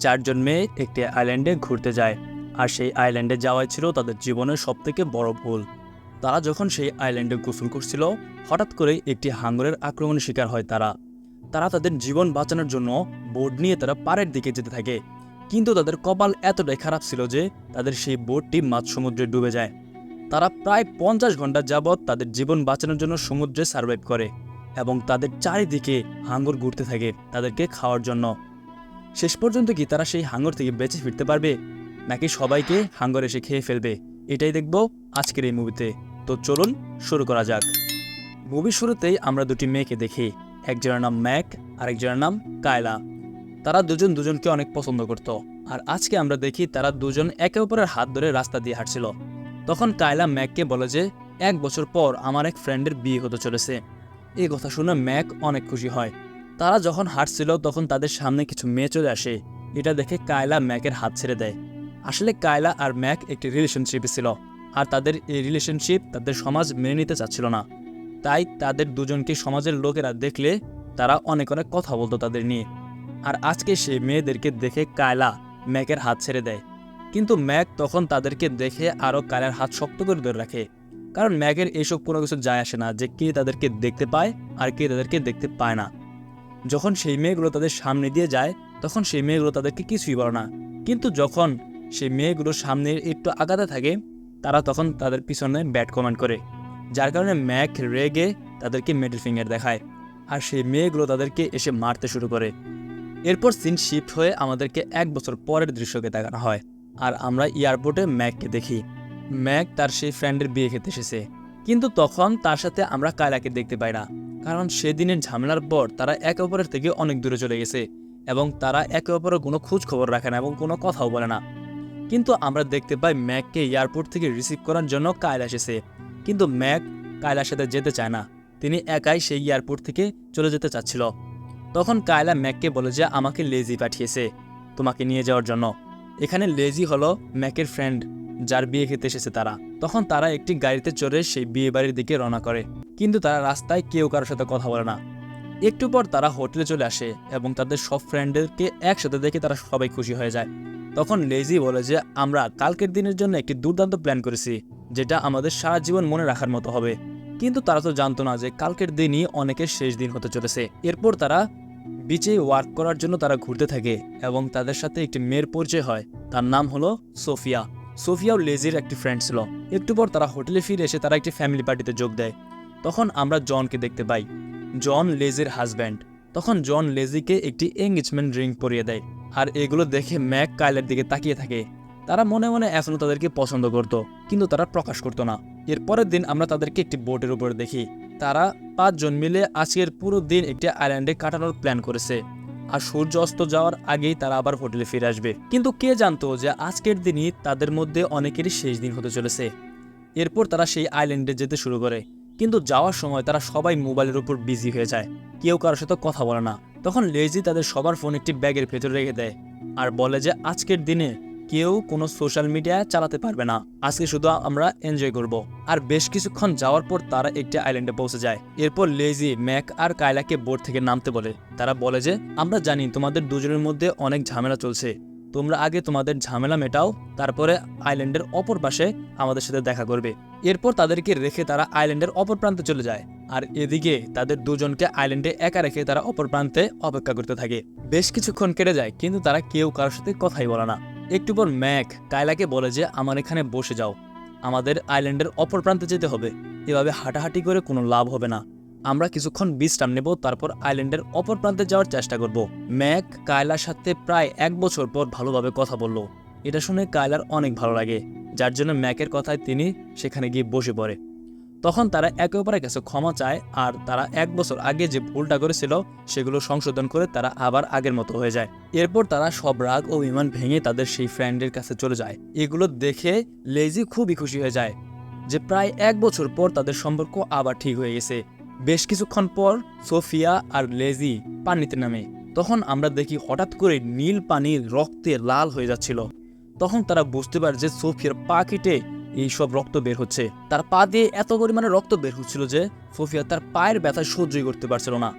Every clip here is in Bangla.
চারজন মেয়ে একটি আইল্যান্ডে ঘুরতে যায়, আর সেই আইল্যান্ডে যাওয়াই ছিল তাদের জীবনের সবথেকে বড় ভুল। তারা যখন সেই আইল্যান্ডে গোসল করছিল, হঠাৎ করেই একটি হাঙ্গরের আক্রমণের শিকার হয় তারা। তাদের জীবন বাঁচানোর জন্য বোট নিয়ে তারা পাড়ের দিকে যেতে থাকে, কিন্তু তাদের কপাল এতটাই খারাপ ছিল যে তাদের সেই বোটটি মাঝ সমুদ্রে ডুবে যায়। তারা প্রায় 50 ঘন্টা যাবৎ তাদের জীবন বাঁচানোর জন্য সমুদ্রে সার্ভাইভ করে, এবং তাদের চারিদিকে হাঙ্গর ঘুরতে থাকে তাদেরকে খাওয়ার জন্য। শেষ পর্যন্ত কি তারা সেই হাঙ্গর থেকে বেঁচে ফিরতে পারবে, নাকি সবাইকে হাঙ্গর এসে খেয়ে ফেলবে? এটাই দেখব আজকের এই মুভিতে। তো চলুন শুরু করা যাক। মুভির শুরুতেই আমরা দুটি মেয়েকে দেখি, একজনের নাম ম্যাক আর একজনের নাম কায়লা। তারা দুজন দুজনকে অনেক পছন্দ করত, আর আজকে আমরা দেখি তারা দুজন একে অপরের হাত ধরে রাস্তা দিয়ে হাঁটছিল। তখন কায়লা ম্যাককে বলে যে 1 বছর পর আমার এক ফ্রেন্ডের বিয়ে হতে চলেছে। এই কথা শুনে ম্যাক অনেক খুশি হয়। তারা যখন হাঁটছিল তখন তাদের সামনে কিছু মেয়ে চলে আসে। এটা দেখে কায়লা ম্যাকের হাত ছেড়ে দেয়। আসলে কায়লা আর ম্যাক একটি রিলেশনশিপে ছিল, আর তাদের এই রিলেশনশিপ তাদের সমাজ মেনে নিতে চাচ্ছিল না। তাই তাদের দুজনকে সমাজের লোকেরা দেখলে তারা অনেক অনেক কথা বলতো তাদের নিয়ে। আর আজকে সেই মেয়েদেরকে দেখে কায়লা ম্যাকের হাত ছেড়ে দেয়, কিন্তু ম্যাক তখন তাদেরকে দেখে আরও কায়লার হাত শক্ত করে ধরে রাখে। কারণ ম্যাকের এসব কোনো কিছু যায় আসে না যে কে তাদেরকে দেখতে পায় আর কে তাদেরকে দেখতে পায় না। যখন সেই মেয়েগুলো তাদের সামনে দিয়ে যায় তখন সেই মেয়েগুলো তাদেরকে কিছুই বলে না, কিন্তু যখন সেই মেয়েগুলো সামনে একটু আগাতে থাকে তারা তখন তাদের পিছনে ব্যাড কমেন্ট করে, যার কারণে ম্যাক রেগে তাদেরকে মিডল ফিঙ্গার দেখায়, আর সেই মেয়েগুলো তাদেরকে এসে মারতে শুরু করে। এরপর সিন শিফট হয়ে আমাদেরকে 1 বছর পরের দৃশ্যকে দেখানো হয়, আর আমরা এয়ারপোর্টে ম্যাককে দেখি। ম্যাক তার সেই ফ্রেন্ডের বিয়ে খেতে এসেছে, কিন্তু তখন তার সাথে আমরা কায়লাকে দেখতে পাই না, কারণ সেদিনের ঝামেলার পর তারা একে অপরের থেকে অনেক দূরে চলে গেছে, এবং তারা একে অপরের কোনো খোঁজ খবর রাখে না এবং কোনো কথাও বলে না। কিন্তু আমরা দেখতে পাই ম্যাককে এয়ারপোর্ট থেকে রিসিভ করার জন্য কায়লা এসেছে, কিন্তু ম্যাক কায়লার সাথে যেতে চায় না। তিনি একাই সেই এয়ারপোর্ট থেকে চলে যেতে চাচ্ছিল। তখন কায়লা ম্যাককে বলে যে আমাকে লেজি পাঠিয়েছে তোমাকে নিয়ে যাওয়ার জন্য। এখানে লেজি হলো ম্যাকের ফ্রেন্ড, যার বিয়ে খেতে এসেছে তারা। তখন তারা একটি গাড়িতে চড়ে সেই বিয়ে বাড়ির দিকে রওনা করে, কিন্তু তারা রাস্তায় কেউ কারোর সাথে কথা বলে না। একটু পর তারা হোটেলে চলে আসে এবং তাদের সব ফ্রেন্ডদেরকে একসাথে দেখে তারা সবাই খুশি হয়ে যায়। তখন লেজি বলে যে আমরা কালকের দিনের জন্য একটি দুর্দান্ত প্ল্যান করেছি, যেটা আমাদের সারা জীবন মনে রাখার মতো হবে। কিন্তু তারা তো জানতো না যে কালকের দিনই অনেকের শেষ দিন হতে চলেছে। এরপর তারা বিচে ওয়ার্ক করার জন্য তারা ঘুরতে থাকে, এবং তাদের সাথে একটি মেয়ের পরিচয় হয়। তার নাম হলো সোফিয়া। সোফিয়াও লেজির একটি ফ্রেন্ড ছিল। একটু পর তারা হোটেলে ফিরে এসে তারা একটি ফ্যামিলি পার্টিতে যোগ দেয়। তখন আমরা জনকে দেখতে পাই। জন লেজির হাজব্যান্ড। তখন জন লেজিকে একটি এঙ্গেজমেন্ট রিং পরিয়ে দেয়, আর এগুলো দেখে ম্যাক কায়লার দিকে তাকিয়ে থাকে। তারা মনে মনে এখনো তাদেরকে পছন্দ করত, কিন্তু তারা প্রকাশ করত না। এর পরের দিন আমরা তাদেরকে একটি বোটের উপরে দেখি। তারা 5 জন মিলে আজকের পুরো দিন একটি আইল্যান্ডে কাটানোর প্ল্যান করেছে, আর সূর্য অস্ত যাওয়ার আগেই তারা আবার হোটেলে ফিরে আসবে। কিন্তু কে জানতো যে আজকের দিনই তাদের মধ্যে অনেকেরই শেষ দিন হতে চলেছে। এরপর তারা সেই আইল্যান্ডে যেতে শুরু করে, কিন্তু যাওয়ার সময় তারা সবাই মোবাইলের উপর বিজি হয়ে যায়, কেউ কারোর সাথে কথা বলে না। তখন লেজি তাদের সবার ফোন একটি ব্যাগের ভেতরে রেখে দেয়, আর বলে যে আজকের দিনে কেউ কোনো সোশ্যাল মিডিয়া চালাতে পারবে না, আজকে শুধু আমরা এনজয় করব। আর বেশ কিছুক্ষণ যাওয়ার পর তারা একটি আইল্যান্ডে পৌঁছে যায়। এরপর লেজি ম্যাক আর কায়লাকে বোট থেকে নামতে বলে। তারা বলে যে আমরা জানি তোমাদের দুজনের মধ্যে অনেক ঝামেলা চলছে, তোমরা আগে তোমাদের ঝামেলা মেটাও, তারপরে আইল্যান্ডের অপর পাশে আমাদের সাথে দেখা করবে। এরপর তাদেরকে রেখে তারা আইল্যান্ডের অপর প্রান্তে চলে যায়, আর এদিকে তাদের দুজনকে আইল্যান্ডে একা রেখে তারা অপর প্রান্তে অপেক্ষা করতে থাকে। বেশ কিছুক্ষণ কেটে যায়, কিন্তু তারা কেউ কারোর সাথে কথাই বলে না। একটু পর ম্যাক কায়লাকে বলে যে আমার এখানে বসে যাও, আমাদের আইল্যান্ডের অপর প্রান্তে যেতে হবে, এভাবে হাঁটাহাঁটি করে কোনো লাভ হবে না, আমরা কিছুক্ষণ বিশ্রাম নেব, তারপর আইল্যান্ডের অপর প্রান্তে যাওয়ার চেষ্টা করব। ম্যাক কায়লার সাথে প্রায় 1 বছর পর ভালোভাবে কথা বলল। এটা শুনে কায়লার অনেক ভালো লাগে, যার জন্য ম্যাকের কথায় তিনি সেখানে গিয়ে বসে পড়ে। তখন তারা একে অপরের কাছে ক্ষমা চায়, আর তারা 1 বছর আগে যে ভুলটা করেছিল সেগুলো সংশোধন করে তারা আবার আগের মতো হয়ে যায়। এরপর তারা সব রাগ ও বিমান ভেঙে তাদের সেই ফ্রেন্ডের কাছে চলে যায়। এগুলো দেখে লেজি খুবই খুশি হয়ে যায় যে প্রায় 1 বছর পর তাদের সম্পর্ক আবার ঠিক হয়ে গেছে। বেশ কিছুক্ষণ পর সোফিয়া আর লেজি পানিতে নামে। তখন আমরা দেখি হঠাৎ করে নীল পানি রক্তে লাল হয়ে যাচ্ছিল। তখন তারা বুঝতে পারে যে সোফিয়ার পা কেটে এইসব রক্ত বের হচ্ছে। তার পা দিয়ে এত পরিমাণে রক্ত বের হচ্ছিল যে সোফিয়া তার পায়ের ব্যথা সহ্যই করতে পারছিল না।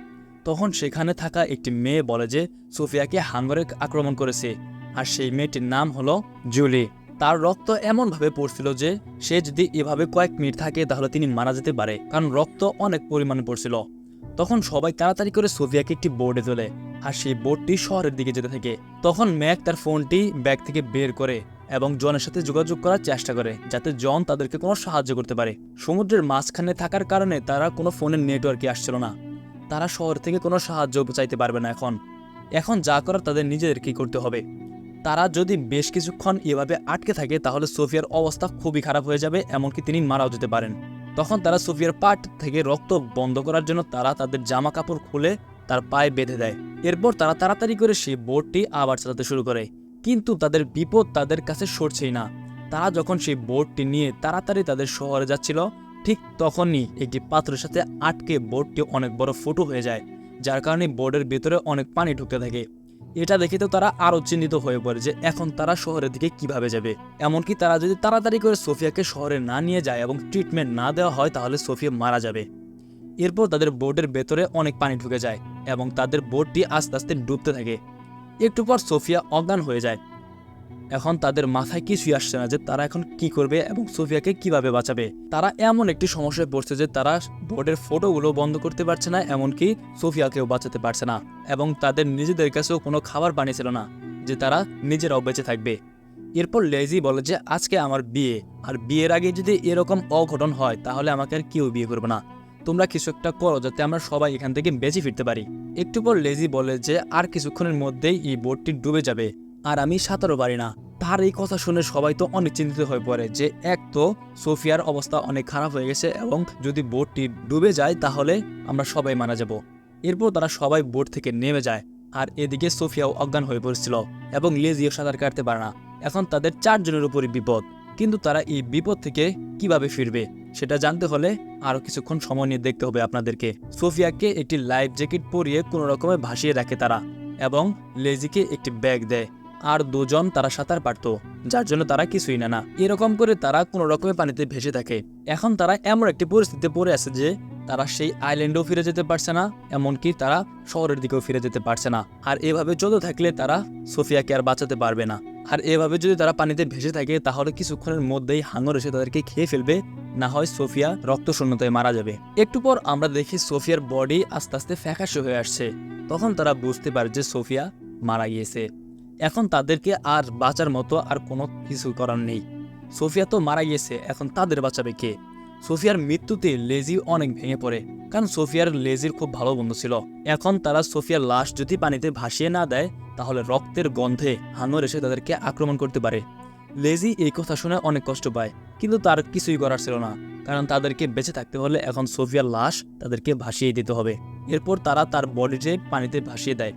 তখন সেখানে থাকা একটি মেয়ে বলে যে সোফিয়াকে হাঙ্গরে আক্রমণ করেছে, আর সেই মেয়েটির নাম হলো জুলি। তার রক্ত এমনভাবে পড়ছিল যে সে যদি এভাবে কয়েক মিনিট থাকে তাহলে তিনি মারা যেতে পারে, কারণ রক্ত অনেক পরিমাণে পড়ছিল। তখন সবাই তাড়াতাড়ি করে সোফিয়াকে একটি বোর্ডে তোলে, আর সেই বোর্ডটি শহরের দিকে যেতে থাকে। তখন ম্যাক তার ফোনটি ব্যাগ থেকে বের করে এবং জনের সাথে যোগাযোগ করার চেষ্টা করে, যাতে জন তাদেরকে কোনো সাহায্য করতে পারে। সমুদ্রের মাঝখানে থাকার কারণে তারা কোনো ফোনের নেটওয়ার্কই আসছিল না। তারা শহর থেকে কোনো সাহায্য চাইতে পারবে না। এখন যা করার তাদের নিজেদেরকেই করতে হবে। তারা যদি বেশ কিছুক্ষণ এভাবে আটকে থাকে তাহলে সোফিয়ার অবস্থা খুবই খারাপ হয়ে যাবে, এমনকি তিনি মারাও যেতে পারেন। তখন তারা সোফিয়ার পা থেকে রক্ত বন্ধ করার জন্য তারা তাদের জামা কাপড় খুলে তার পায়ে বেঁধে দেয়। এরপর তারা তাড়াতাড়ি করে সেই বোটটি আবার চালাতে শুরু করে, কিন্তু তাদের বিপদ তাদের কাছে সরছেই না। তারা যখন সেই বোটটি নিয়ে তাড়াতাড়ি তাদের শহরে যাচ্ছিল, ঠিক তখনই একটি পাথরের সাথে আটকে বোটটি অনেক বড় ফুটো হয়ে যায়, যার কারণে বোর্ডের ভেতরে অনেক পানি ঢুকতে থাকে। এটা দেখে তো তারা আরও চিন্তিত হয়ে পড়ে যে এখন তারা শহরের দিকে কিভাবে যাবে। এমনকি তারা যদি তাড়াতাড়ি করে সোফিয়াকে শহরে না নিয়ে যায় এবং ট্রিটমেন্ট না দেওয়া হয় তাহলে সোফিয়া মারা যাবে। এরপর তাদের বোর্ডের ভেতরে অনেক পানি ঢুকে যায় এবং তাদের বোটটি আস্তে আস্তে ডুবতে থাকে। একটু পর সোফিয়া অজ্ঞান হয়ে যায়। এখন তাদের মাথায় কিছুই আসছে না যে তারা এখন কি করবে এবং সোফিয়াকে কিভাবে বাঁচাবে। তারা এমন একটি সমস্যায় পড়ছে যে তারা বোর্ডের ফটোগুলো বন্ধ করতে পারছে না, এমনকি সোফিয়াকেও বাঁচাতে পারছে না, এবং তাদের নিজেদের কাছেও কোনো খাবার পানি ছিল না যে তারা নিজেরাও বেঁচে থাকবে। এরপর লেজি বলে যে আজকে আমার বিয়ে, আর বিয়ের আগে যদি এরকম অঘটন হয় তাহলে আমাকে আর কেউ বিয়ে করবে না। তোমরা কিছু একটা করো যাতে আমরা সবাই এখান থেকে বেঁচে ফিরতে পারি। একটু পর লেজি বলে যে আর কিছুক্ষণের মধ্যেই এই বোটটি ডুবে যাবে, আর আমি সাঁতারও পারি না। তার এই কথা শুনে সবাই তো অনেক চিন্তিত হয়ে পড়ে যে এক তো সোফিয়ার অবস্থা অনেক খারাপ হয়ে গেছে, এবং যদি বোটটি ডুবে যায় তাহলে আমরা সবাই মারা যাব। এরপর তারা সবাই বোট থেকে নেমে যায়, আর এদিকে সোফিয়াও অজ্ঞান হয়ে পড়েছিল এবং লেজিও সাঁতার কাটতে পারে না। এখন তাদের 4 জনের উপরই বিপদ, কিন্তু তারা এই বিপদ থেকে কিভাবে ফিরবে সেটা জানতে হলে আরও কিছুক্ষণ সময় নিয়ে দেখতে হবে আপনাদেরকে। সোফিয়াকে একটি লাইফ জ্যাকেট পরিয়ে কোনো রকমে ভাসিয়ে রাখে তারা, এবং লেজিকে একটি ব্যাগ দেয়। আর দুজন তারা সাঁতার পারত, যার জন্য তারা কিছুই না। এরকম করে তারা কোনো রকমের পানিতে ভেসে থাকে। এখন তারা এমন একটি পরিস্থিতিতে পড়ে আছে যে তারা সেই আইল্যান্ডেও ফিরে যেতে পারছে না, এমনকি তারা শহরের দিকেও ফিরে যেতে পারছে না। আর এভাবে চলতে থাকলে তারা সোফিয়াকে আর বাঁচাতে পারবে না। আর এভাবে যদি তারা পানিতে ভেসে থাকে তাহলে কিছুক্ষণের মধ্যেই হাঙর এসে তাদেরকে খেয়ে ফেলবে, না হয় সোফিয়া রক্তশূন্যতায় মারা যাবে। একটু পর আমরা দেখি সোফিয়ার বডি আস্তে আস্তে ফ্যাকাশে হয়ে আসছে। তখন তারা বুঝতে পারে যে সোফিয়া মারা গিয়েছে। এখন তাদেরকে আর বাঁচার মতো আর কোনো কিছু করার নেই। সোফিয়া তো মারা গিয়েছে, এখন তাদের বাঁচাবে কে? সোফিয়ার মৃত্যুতে লেজি অনেক ভেঙে পড়ে, কারণ সোফিয়ার লেজির খুব ভালো বন্ধু ছিল। এখন তারা সোফিয়ার লাশ যদি পানিতে ভাসিয়ে না দেয় তাহলে রক্তের গন্ধে হাঙর এসে তাদেরকে আক্রমণ করতে পারে। লেজি এই কথা শুনে অনেক কষ্ট পায়, কিন্তু তার কিছুই করার ছিল না, কারণ তাদেরকে বেঁচে থাকতে হলে এখন সোফিয়ার লাশ তাদেরকে ভাসিয়ে দিতে হবে। এরপর তারা তার বডিতে পানিতে ভাসিয়ে দেয়।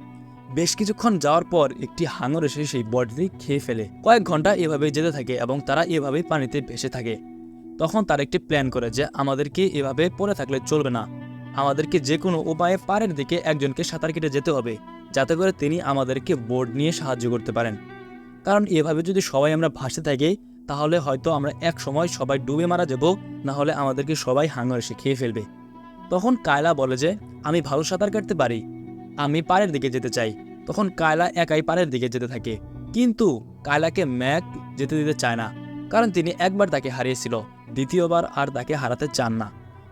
বেশ কিছুক্ষণ যাওয়ার পর একটি হাঙর এসে সেই বডিটি খেয়ে ফেলে। কয়েক ঘন্টা এভাবেই যেতে থাকে এবং তারা এভাবেই পানিতে ভেসে থাকে। তখন তার একটি প্ল্যান করে যে আমাদেরকে এভাবে পড়ে থাকলে চলবে না, আমাদেরকে যে কোনো উপায়ে পাড়ের দিকে একজনকে সাঁতার কেটে যেতে হবে, যাতে করে তিনি আমাদেরকে বোর্ড নিয়ে সাহায্য করতে পারেন। কারণ এভাবে যদি সবাই আমরা ভাসতে থাকি তাহলে হয়তো আমরা এক সময় সবাই ডুবে মারা যাব, না হলে আমাদেরকে সবাই হাঙর এসে খেয়ে ফেলবে। তখন কায়লা বলে যে আমি ভালো সাঁতার কাটতে পারি, আমি পাড়ের দিকে যেতে চাই। তখন কায়লা একাই পাড়ের দিকে যেতে থাকে, কিন্তু কায়লাকে ম্যাক যেতে দিতে চায় না, কারণ তিনি একবার তাকে হারিয়েছিল, দ্বিতীয়বার আর তাকে হারাতে চান না।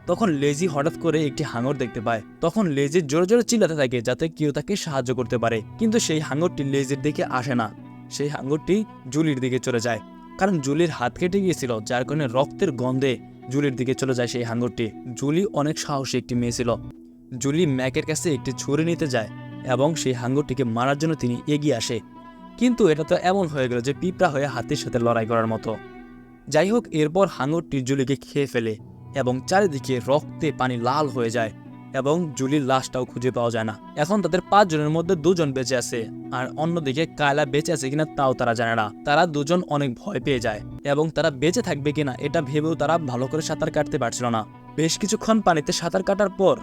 তখন লেজি হঠাৎ করে একটি হাঙর দেখতে পায়। তখন লেজি জোরে জোরে চিল্লাতে থাকে যাতে কেউ তাকে সাহায্য করতে পারে, কিন্তু সেই হাঙরটি লেজির দিকে আসে না। সেই হাঙরটি জুলির দিকে চলে যায়, কারণ জুলির হাত কেটে গিয়েছিল, যার কারণে রক্তের গন্ধে জুলির দিকে চলে যায় সেই হাঙরটি। জুলি অনেক সাহসী একটি মেয়ে ছিল। জুলি ম্যাকের কাছে একটি ছুরি নিতে যায় এবং সেই হাঙরটিকে মারার জন্য তিনি এগিয়ে আসে, কিন্তু এটা তো এমন হয়ে গেল যে পিঁপড়া হয়ে হাতির সাথে লড়াই করার মতো। যাই হোক, এরপর হাঙরটি জুলিকে খেয়ে ফেলে এবং চারিদিকে রক্তে পানি লাল হয়ে যায়, এবং জুলির লাশটাও খুঁজে পাওয়া যায় না। এখন তাদের 5 জনের মধ্যে 2 জন বেঁচে আছে, আর অন্যদিকে কায়লা বেঁচে আছে কিনা তাও তারা জানে না। তারা 2 জন অনেক ভয় পেয়ে যায়, এবং তারা বেঁচে থাকবে কিনা এটা ভেবেও তারা ভালো করে সাঁতার কাটতে পারছিল না। বেশ কিছুক্ষণ পানিতে সাঁতার কাটার পর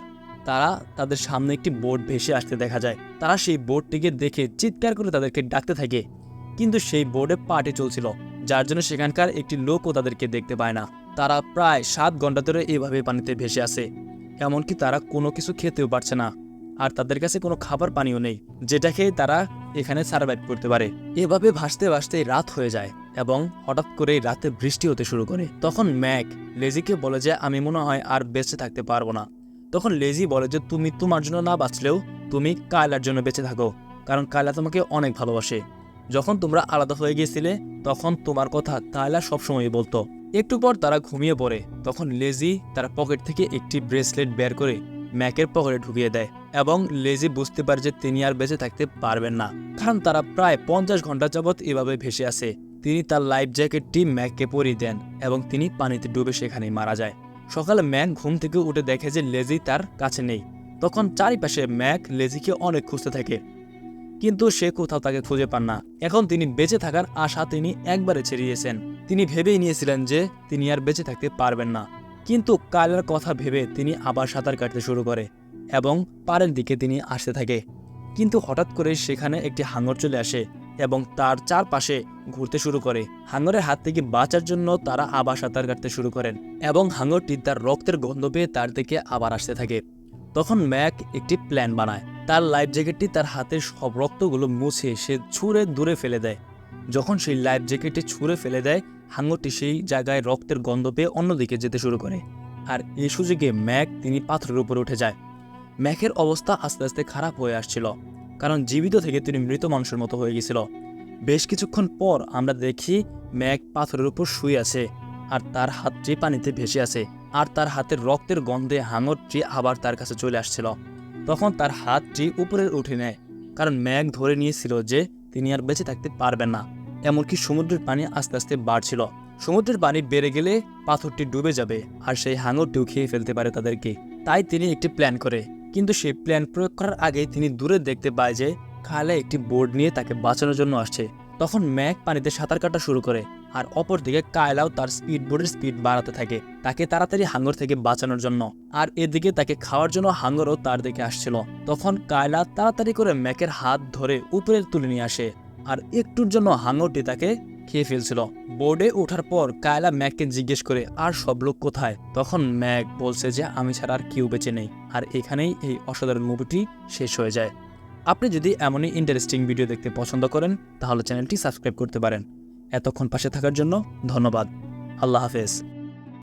তারা তাদের সামনে একটি বোট ভেসে আসতে দেখা যায়। তারা সেই বোটটিকে দেখে চিৎকার করে তাদেরকে ডাকতে থাকে, কিন্তু সেই বোটে পাটি চলছিল, যার জন্য সেখানকার একটি লোকও তাদেরকে দেখতে পায় না। তারা প্রায় 7 ঘন্টা ধরে এভাবে পানিতে ভেসে আসে, এমনকি তারা কোনো কিছু খেতেও পারছে না। আর তাদের কাছে কোনো খাবার পানিও নেই যেটা খেয়ে তারা এখানে সার্ভাইভ করতে পারে। এভাবে ভাসতে ভাসতে রাত হয়ে যায় এবং হঠাৎ করেই রাতে বৃষ্টি হতে শুরু করে। তখন ম্যাক লেজিকে বলে যে আমি মনে হয় আর বেঁচে থাকতে পারবো না। তখন লেজি বলে যে তুমি তোমার জন্য না বাঁচলেও তুমি কায়লার জন্য বেঁচে থাকো, কারণ কায়লা তোমাকে অনেক ভালোবাসে। যখন তোমরা আলাদা হয়ে গিয়েছিলে তখন তোমার কথা কায়লা সবসময়ই বলতো। একটু পর তারা ঘুমিয়ে পড়ে। তখন লেজি তার পকেট থেকে একটি ব্রেসলেট বের করে ম্যাকের পকেটে ঢুকিয়ে দেয় এবং লেজি বুঝতে পারে যে তিনি আর বেঁচে থাকতে পারবেন না, কারণ তারা প্রায় 50 ঘন্টা যাবৎ এভাবে ভেসে আছে। তিনি তার লাইফ জ্যাকেটটি ম্যাককে পরিয়ে দেন এবং তিনি পানিতে ডুবে সেখানেই মারা যায়। সকালে ম্যাক ঘুম থেকে উঠে দেখে যে লেজি তার কাছে নেই। তখন চারিপাশে ম্যাক লেজিকে অনেক খুঁজতে থাকে, কিন্তু সে কোথাও তাকে খুঁজে পান না। এখন তিনি বেঁচে থাকার আশা তিনি একবারে ছেড়ে দিয়েছেন। তিনি ভেবেই নিয়েছিলেন যে তিনি আর বেঁচে থাকতে পারবেন না। কিন্তু কায়লার কথা ভেবে তিনি আবার সাঁতার কাটতে শুরু করে এবং পাড়ের দিকে তিনি আসতে থাকে। কিন্তু হঠাৎ করে সেখানে একটি হাঙর চলে আসে এবং তার চারপাশে ঘুরতে শুরু করে। হাঙরের হাত থেকে বাঁচার জন্য তারা আবার সাঁতার কাটতে শুরু করেন এবং হাঙরটি তার রক্তের গন্ধ পেয়ে তার দিকে আবার আসতে থাকে। তখন ম্যাক একটি প্ল্যান বানায়। তার লাইফ জ্যাকেটটি তার হাতের সব রক্তগুলো মুছে সে ছুঁড়ে দূরে ফেলে দেয়। যখন সেই লাইফ জ্যাকেটটি ছুঁড়ে ফেলে দেয়, হাঙরটি সেই জায়গায় রক্তের গন্ধ পেয়ে অন্যদিকে যেতে শুরু করে। আর এই সুযোগে ম্যাক তিনি পাথরের উপরে উঠে যায়। ম্যাকের অবস্থা আস্তে আস্তে খারাপ হয়ে আসছিল, কারণ জীবিত থেকে তিনি মৃত মানুষের মতো হয়ে গেছিল। বেশ কিছুক্ষণ পর আমরা দেখি ম্যাক পাথরের উপর শুয়ে আছে আর তার হাতটি পানিতে ভেসে আছে, আর তার হাতের রক্তের গন্ধে হাঙরটি আবার তার কাছে চলে আসছিল। তখন তার হাতটি উপরে উঠে নেয়, কারণ ম্যাক ধরে নিয়েছিল যে তিনি আর বেঁচে থাকতে পারবেন না। এমনকি সমুদ্রের পানি আস্তে আস্তে বাড়ছিল। সমুদ্রের পানি বেড়ে গেলে পাথরটি ডুবে যাবে আর সেই হাঙরটিও খেয়ে ফেলতে পারে তাদেরকে। তাই তিনি একটি প্ল্যান করে, কিন্তু সেই প্ল্যান প্রয়োগ করার আগে তিনি দূরে দেখতে পায় যে কায়লা একটি বোর্ড নিয়ে তাকে বাঁচানোর জন্য আসছে। তখন ম্যাক পানিতে সাঁতার কাটা শুরু করে, আর অপরদিকে কায়লাও তার স্পিড বোর্ডের স্পিড বাড়াতে থাকে তাকে তাড়াতাড়ি হাঙর থেকে বাঁচানোর জন্য। আর এদিকে তাকে খাওয়ার জন্য হাঙরও তার দিকে আসছিল। তখন কায়লা তাড়াতাড়ি করে ম্যাকের হাত ধরে উপরে তুলে নিয়ে আসে, আর একটুর জন্য হাঙরটি তাকে খেয়ে ফেলছিল। বোর্ডে ওঠার পর কায়লা ম্যাককে জিজ্ঞেস করে আর সব লোক কোথায়। তখন ম্যাক বলছে যে আমি ছাড়া আর কেউ বেঁচে নেই। আর এখানেই এই অসাধারণ মুভিটি শেষ হয়ে যায়। আপনি যদি এমনই ইন্টারেস্টিং ভিডিও দেখতে পছন্দ করেন তাহলে চ্যানেলটি সাবস্ক্রাইব করতে পারেন। এতক্ষণ পাশে থাকার জন্য ধন্যবাদ। আল্লাহ হাফেজ।